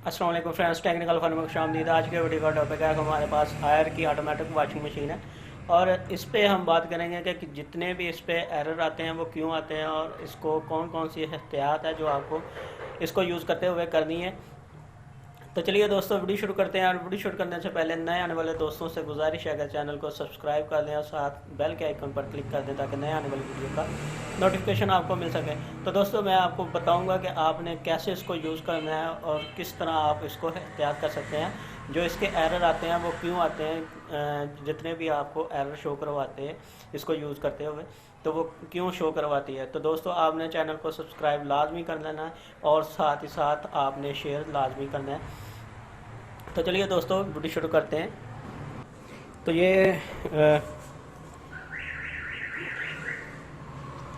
अस्सलाम वालेकुम friends, technical fun में खुशामदीद। आज के वीडियो का टॉपिक है हमारे पास हायर की ऑटोमेटिक वॉशिंग मशीन है और इस पे हम बात करेंगे कि जितने भी इस पे एरर आते हैं वो क्यों आते हैं और इसको कौन कौन सी एहतियात है जो आपको इसको यूज़ करते हुए करनी है। तो चलिए दोस्तों वीडियो शुरू करते हैं। और वीडियो शुरू करने से पहले नए आने वाले दोस्तों से गुजारिश है कि चैनल को सब्सक्राइब कर दें और साथ बेल के आइकन पर क्लिक कर दें ताकि नए आने वाली वीडियो का नोटिफिकेशन आपको मिल सके। तो दोस्तों मैं आपको बताऊंगा कि आपने कैसे इसको यूज़ करना है और किस तरह आप इसको एहतियात कर सकते हैं। जो इसके एरर आते हैं वो क्यों आते हैं, जितने भी आपको एरर शो करवाते हैं इसको यूज़ करते हुए तो वो क्यों शो करवाती है। तो दोस्तों आपने चैनल को सब्सक्राइब लाजमी कर लेना है और साथ ही साथ आपने शेयर लाजमी करना है। तो चलिए दोस्तों वीडियो शुरू करते हैं। तो ये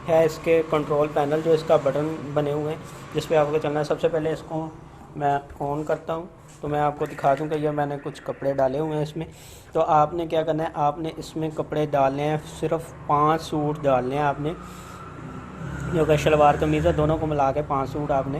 है इसके कंट्रोल पैनल, जो इसका बटन बने हुए हैं जिस पे आपको चलना है। सबसे पहले इसको मैं ऑन करता हूँ तो मैं आपको दिखा दूँ कि ये मैंने कुछ कपड़े डाले हुए हैं इसमें। तो आपने क्या करना है, आपने इसमें कपड़े डालने हैं, सिर्फ 5 सूट डालने हैं आपने, जो कि शलवार कमीज़ है, दोनों को मिला के 5 सूट आपने,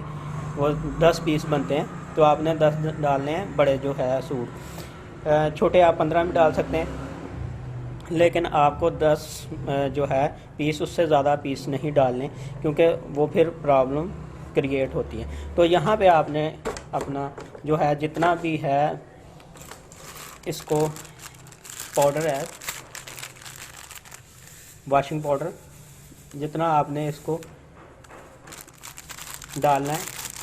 वो 10 पीस बनते हैं तो आपने 10 डालने हैं बड़े जो है सूट। छोटे आप 15 भी डाल सकते हैं लेकिन आपको 10 जो है पीस, उससे ज़्यादा पीस नहीं डालने क्योंकि वो फिर प्रॉब्लम क्रिएट होती है। तो यहाँ पे आपने अपना जो है जितना भी है इसको पाउडर है, वॉशिंग पाउडर, जितना आपने इसको डालना है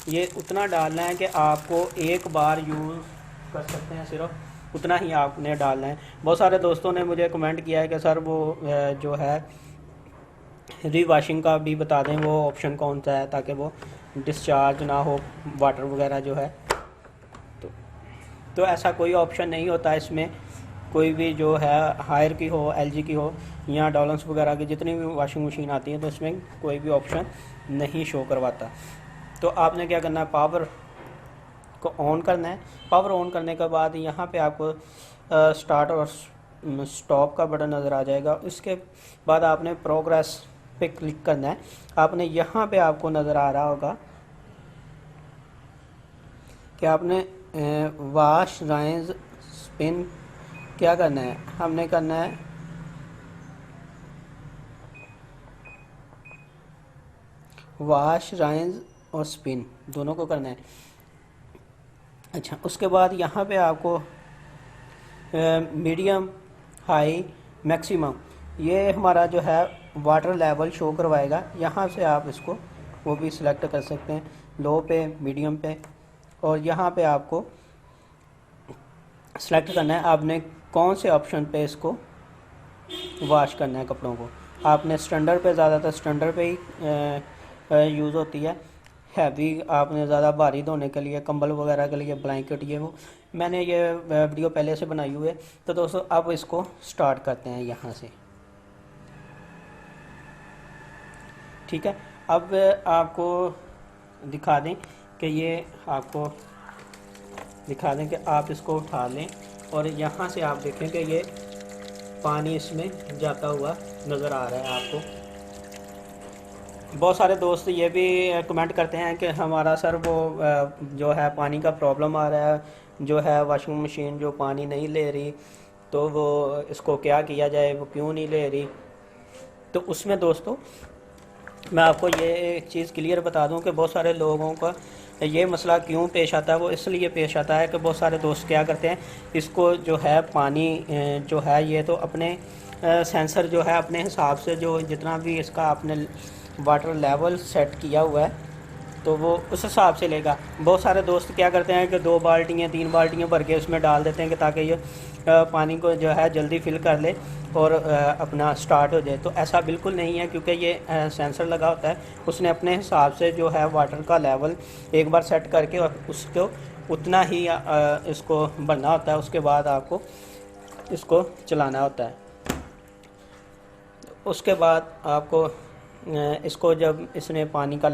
ये उतना डालना है कि आपको एक बार यूज़ कर सकते हैं, सिर्फ उतना ही आपने डालना है। बहुत सारे दोस्तों ने मुझे कमेंट किया है कि सर वो जो है री वॉशिंग का भी बता दें, वो ऑप्शन कौन सा है ताकि वो डिस्चार्ज ना हो वाटर वगैरह जो है। तो ऐसा कोई ऑप्शन नहीं होता इसमें। कोई भी जो है हायर की हो, एलजी की हो या डॉलन्स वगैरह की जितनी भी वॉशिंग मशीन आती है तो इसमें कोई भी ऑप्शन नहीं शो करवाता। तो आपने क्या करना है, पावर को ऑन करना है। पावर ऑन करने के बाद यहाँ पे आपको स्टार्ट और स्टॉप का बटन नज़र आ जाएगा। इसके बाद आपने प्रोग्रेस पे क्लिक करना है। आपने यहाँ पे आपको नज़र आ रहा होगा कि आपने वॉश राइज स्पिन क्या करना है, हमने करना है वॉश राइज और स्पिन दोनों को करना है। अच्छा, उसके बाद यहाँ पे आपको मीडियम, हाई, मैक्सिमम, ये हमारा जो है वाटर लेवल शो करवाएगा। यहाँ से आप इसको वो भी सिलेक्ट कर सकते हैं, लो पे, मीडियम पे, और यहाँ पे आपको सिलेक्ट करना है आपने कौन से ऑप्शन पे इसको वॉश करना है कपड़ों को। आपने स्टैंडर्ड पे, ज़्यादातर स्टैंडर्ड पे ही यूज़ होती है। हैवी आपने ज़्यादा भारी धोने के लिए, कंबल वगैरह के लिए, ब्लैंकेट, ये वो मैंने ये वीडियो पहले से बनाई हुई है। तो दोस्तों अब इसको स्टार्ट करते हैं यहाँ से, ठीक है। अब आपको दिखा दें कि ये आपको दिखा दें कि आप इसको उठा लें और यहाँ से आप देखें कि ये पानी इसमें जाता हुआ नज़र आ रहा है आपको। बहुत सारे दोस्त ये भी कमेंट करते हैं कि हमारा सर वो जो है पानी का प्रॉब्लम आ रहा है, जो है वॉशिंग मशीन जो पानी नहीं ले रही, तो वो इसको क्या किया जाए, वो क्यों नहीं ले रही। तो उसमें दोस्तों मैं आपको ये एक चीज़ क्लियर बता दूं कि बहुत सारे लोगों का ये मसला क्यों पेश आता है। वो इसलिए पेश आता है कि बहुत सारे दोस्त क्या करते हैं, इसको जो है पानी जो है ये तो अपने सेंसर जो है अपने हिसाब से जो जितना भी इसका आपने वाटर लेवल सेट किया हुआ है तो वो उस हिसाब से लेगा। बहुत सारे दोस्त क्या करते हैं कि 2 बाल्टियाँ 3 बाल्टियाँ भर के उसमें डाल देते हैं कि ताकि ये पानी को जो है जल्दी फिल कर ले और अपना स्टार्ट हो जाए। तो ऐसा बिल्कुल नहीं है क्योंकि ये सेंसर लगा होता है, उसने अपने हिसाब से जो है वाटर का लेवल एक बार सेट करके उसको उतना ही इसको भरना होता है। उसके बाद आपको इसको चलाना होता है। उसके बाद आपको इसको जब इसने पानी का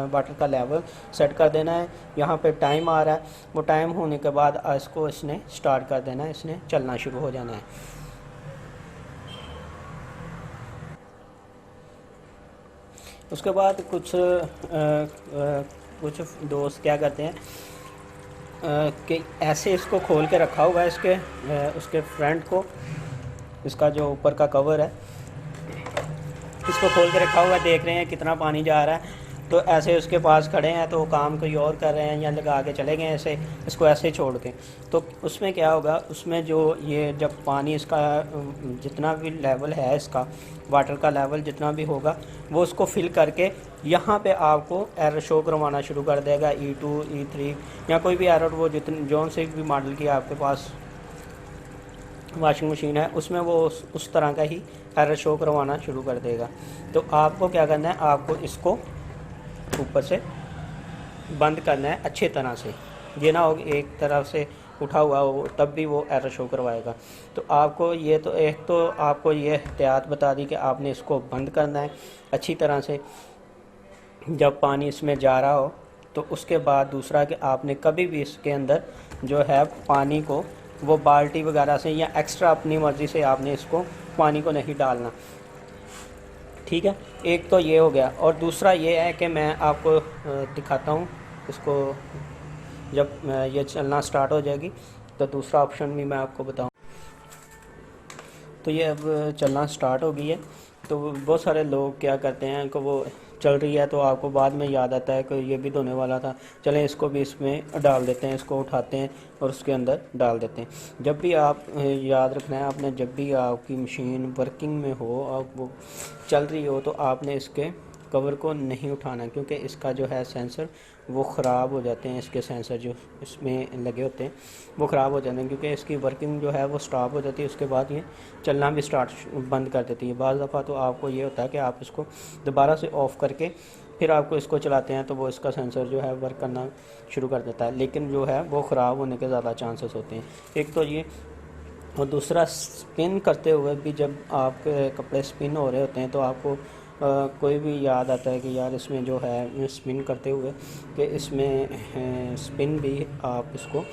वाटर का लेवल सेट कर देना है। यहाँ पे टाइम आ रहा है, वो टाइम होने के बाद इसको इसने स्टार्ट कर देना है, इसने चलना शुरू हो जाना है। उसके बाद कुछ दोस्त क्या करते हैं, कि ऐसे इसको खोल के रखा हुआ है, उसके फ्रंट को, इसका जो ऊपर का कवर है इसको खोल के रखा हुआ है। देख रहे हैं कितना पानी जा रहा है। तो ऐसे उसके पास खड़े हैं तो काम कोई और कर रहे हैं या लगा के चले गए ऐसे, इसको ऐसे छोड़ के। तो उसमें क्या होगा, उसमें जो ये जब पानी इसका जितना भी लेवल है, इसका वाटर का लेवल जितना भी होगा, वो उसको फिल करके यहाँ पे आपको एरर शो करवाना शुरू कर देगा। E2 E3 या कोई भी एरर, वो जितने जौन से भी मॉडल की आपके पास वॉशिंग मशीन है उसमें वो उस तरह का ही एरर शो करवाना शुरू कर देगा। तो आपको क्या करना है, आपको इसको ऊपर से बंद करना है अच्छे तरह से। ये ना हो एक तरफ से उठा हुआ हो तब भी वो एरर शो करवाएगा। तो आपको ये तो एक तो आपको ये एहतियात बता दी कि आपने इसको बंद करना है अच्छी तरह से जब पानी इसमें जा रहा हो। तो उसके बाद दूसरा कि आपने कभी भी इसके अंदर जो है पानी को वो बाल्टी वगैरह से या एक्स्ट्रा अपनी मर्ज़ी से आपने इसको पानी को नहीं डालना। ठीक है, एक तो ये हो गया। और दूसरा ये है कि मैं आपको दिखाता हूँ इसको, जब ये चलना स्टार्ट हो जाएगी तो दूसरा ऑप्शन भी मैं आपको बताऊँ। तो ये अब चलना स्टार्ट हो गई है। तो बहुत सारे लोग क्या करते हैं कि वो चल रही है तो आपको बाद में याद आता है कि ये भी धोने वाला था, चलें इसको भी इसमें डाल देते हैं, इसको उठाते हैं और उसके अंदर डाल देते हैं। जब भी आप याद रखना है आपने, जब भी आपकी मशीन वर्किंग में हो, आप वो चल रही हो, तो आपने इसके कवर को नहीं उठाना, क्योंकि इसका जो है सेंसर वो ख़राब हो जाते हैं। इसके सेंसर जो इसमें लगे होते हैं वो ख़राब हो जाते हैं, क्योंकि इसकी वर्किंग जो है वो स्टॉप हो जाती है। उसके बाद ये चलना भी बंद कर देती है। बाज़ दफ़ा तो आपको ये होता है कि आप इसको दोबारा से ऑफ़ करके फिर आपको इसको चलाते हैं तो वो इसका सेंसर जो है वर्क करना शुरू कर देता है, लेकिन जो है वो ख़राब होने के ज़्यादा चांसेस होते हैं। एक तो ये, और दूसरा स्पिन करते हुए भी जब आपके कपड़े स्पिन हो रहे होते हैं तो आपको कोई भी याद आता है कि यार इसमें जो है स्पिन करते हुए कि इसमें स्पिन भी आप इसको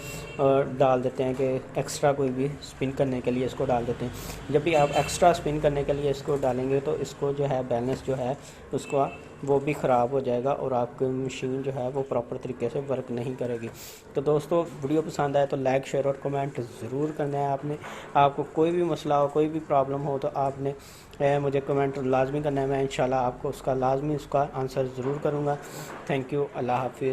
डाल देते हैं, कि एक्स्ट्रा कोई भी स्पिन करने के लिए इसको डाल देते हैं। जब भी आप एक्स्ट्रा स्पिन करने के लिए इसको डालेंगे तो इसको जो है बैलेंस जो है उसका वो भी ख़राब हो जाएगा और आपकी मशीन जो है वो प्रॉपर तरीके से वर्क नहीं करेगी। तो दोस्तों, वीडियो पसंद आए तो लाइक शेयर और कमेंट ज़रूर करना है आपने। आपको कोई भी मसला हो, कोई भी प्रॉब्लम हो तो आपने मुझे कमेंट लाजमी करना है। मैं इंशाल्लाह आपको उसका लाजमी उसका आंसर ज़रूर करूँगा। Thank you. अल्लाह हाफिज़।